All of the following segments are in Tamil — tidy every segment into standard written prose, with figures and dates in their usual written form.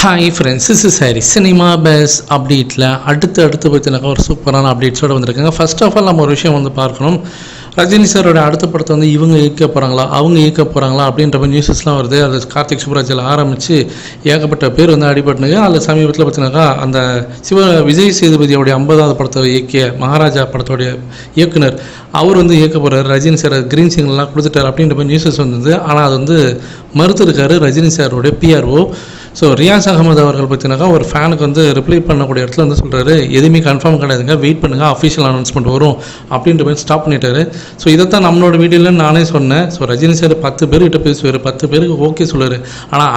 Hi friends, this is Harry. Cinema பேஸ் அப்டேட்டில் அடுத்து பார்த்தீங்கன்னாக்கா ஒரு சூப்பரான அப்டேட்ஸோடு வந்திருக்காங்க. ஃபர்ஸ்ட் ஆஃப் ஆல் நம்ம ஒரு விஷயம் வந்து பார்க்கணும். ரஜினி சாரோட அடுத்த படத்தை வந்து இவங்க இயக்க போகிறாங்களா, அவங்க இயக்க போகிறாங்களா அப்படின்ற மாதிரி நியூஸஸ்லாம் வருது. அது கார்த்திக் சுப்ராஜில் ஆரம்பித்து ஏகப்பட்ட பேர் வந்து அடிபட்டுனுங்க. அதில் சமீபத்தில் பார்த்தீங்கன்னாக்கா அந்த விஜய் சேதுபதியோடைய 50வது படத்தை இயக்கிய மகாராஜா படத்தோடைய இயக்குனர் அவர் வந்து இயக்க போகிறார். ரஜினி சார் க்ரீன் சிக்னல்லாம் கொடுத்துட்டார் அப்படின்ற மாதிரி நியூஸஸ் வந்தது. ஆனால் அது வந்து மறுத்திருக்காரு ரஜினி சாரோடைய பிஆர்ஓ. ஸோ ரியாஸ் அகமது அவர்கள் பார்த்தீங்கன்னாக்கா ஒரு ஃபேனுக்கு வந்து ரிப்ளை பண்ணக்கூடிய இடத்துல வந்து சொல்கிறாரு, எதுவுமே கன்ஃபார்ம் கிடையாதுங்க, வெயிட் பண்ணுங்கள், அஃபிஷியல் அனௌன்ஸ்மெண்ட் வரும் அப்படின்ற மாதிரி ஸ்டாப் பண்ணிட்டாரு. ஸோ இதைத்தான் நம்மளோட வீடியோவில் நானே சொன்னேன். ஸோ ரஜினி சார் 10 பேர்கிட்ட பேசுவார், 10 பேருக்கு ஓகே சொல்லுவார். ஆனால்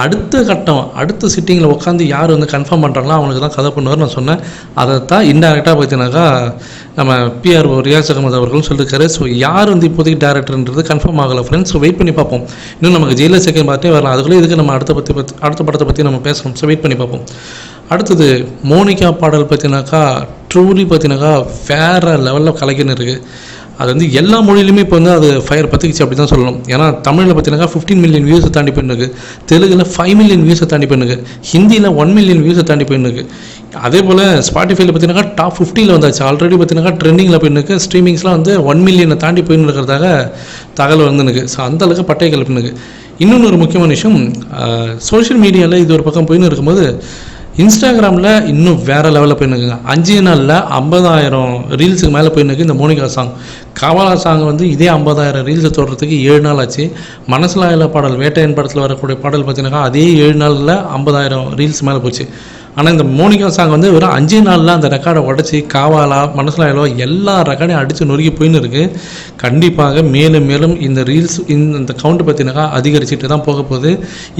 அடுத்த சிட்டிங்கில் உட்காந்து யார் வந்து கன்ஃபார்ம் பண்ணுறாங்களோ அவனுக்கு தான் கதை பண்ணுவார் நான் சொன்னேன். அதை தான் இன்டெரக்டாக பார்த்தீங்கன்னாக்கா நம்ம பிஆர்ஓ ரியாஸ் அகமது அவர்களும் சொல்லியிருக்காரு. ஸோ யார் வந்து இப்போதைக்கு டேரக்டர்ன்றது கன்ஃபார்ம் ஆகலை ஃப்ரெண்ட்ஸ். ஸோ வெயிட் பண்ணி பார்ப்போம். இன்னும் நமக்கு ஜெயிலர் செகண்ட் பார்ட்டே வரலாம். அதுக்குள்ளே இதுக்கு நம்ம அடுத்த படத்தை பற்றி நம்ம பேசணும். ஸோ வெயிட் பண்ணி பார்ப்போம். அடுத்தது மோனிகா பாடல் பார்த்தீங்கன்னாக்கா ட்ரூலி பார்த்தீங்கன்னாக்கா வேறு லெவலில் கலைக்குன்னு இருக்குது. அது வந்து எல்லா மொழியிலுமே இப்போ வந்து அது ஃபயர் பற்றிக்கிச்சு அப்படி தான் சொல்லணும். ஏன்னா தமிழில் பார்த்தீங்கன்னா 15 மில்லியன் வியூஸை தாண்டி போயிருக்கு, தெலுங்கில் 5 மில்லியன் வியூஸை தாண்டி போயிருக்கு, ஹிந்தியில் 1 மில்லியன் வியூஸை தாண்டி போயிருக்கு. அதே போல் ஸ்பாட்டிஃபைல பார்த்தீங்கன்னா டாப் 50 வந்தாச்சு. ஆல்ரெடி பார்த்தீங்கன்னா ட்ரெண்டிங்கில் போயிருக்கு. ஸ்ட்ரீமிங்ஸ்லாம் வந்து 1 மில்லியனை தாண்டி போயின்னு இருக்கிறதாக தகவல் வந்துருக்கு. ஸோ அந்தளவுக்கு பட்டை கிளப்பினுக்கு. இன்னொன்று ஒரு முக்கியமான விஷயம், சோஷியல் மீடியாவில் இது ஒரு பக்கம் போயின்னு இருக்கும்போது இன்ஸ்டாகிராமில் இன்னும் வேறு லெவலில் போயின்னுக்குங்க. 5 நாளில் 50,000 ரீல்ஸுக்கு மேலே போயின்னுக்கு இந்த மோனிகா சாங். காவாலா சாங் வந்து இதே 50,000 ரீல்ஸை தோடுறதுக்கு 7 நாள் ஆச்சு. மனசிலாயில பாடல் வேட்டையன் படத்தில் வரக்கூடிய பாடல் பார்த்தீங்கன்னா அதே 7 நாளில் 50,000 ரீல்ஸ் மேலே போச்சு. ஆனால் இந்த மோனிகா சாங் வந்து வெறும் 5 நாளில் அந்த ரெக்கார்டை உடச்சி காவாலா மனசிலாயிலோ எல்லா ரெக்கார்டையும் அடித்து நொறுக்கி போயின்னு இருக்குது. கண்டிப்பாக மேலும் மேலும் இந்த ரீல்ஸ் இந்த கவுண்ட் பார்த்தீங்கன்னாக்கா அதிகரிச்சுட்டு தான் போக போகுது.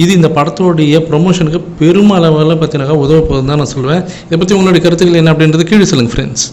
இது இந்த படத்தோடைய ப்ரொமோஷனுக்கு பெருமளவில் பார்த்தீங்கன்னாக்கா உதவ போகுதுன்னு தான் நான் சொல்லுவேன். இதை பற்றி உங்களுடைய கருத்துக்கள் என்ன அப்படின்றது கீழே சொல்லுங்கள் ஃப்ரெண்ட்ஸ்.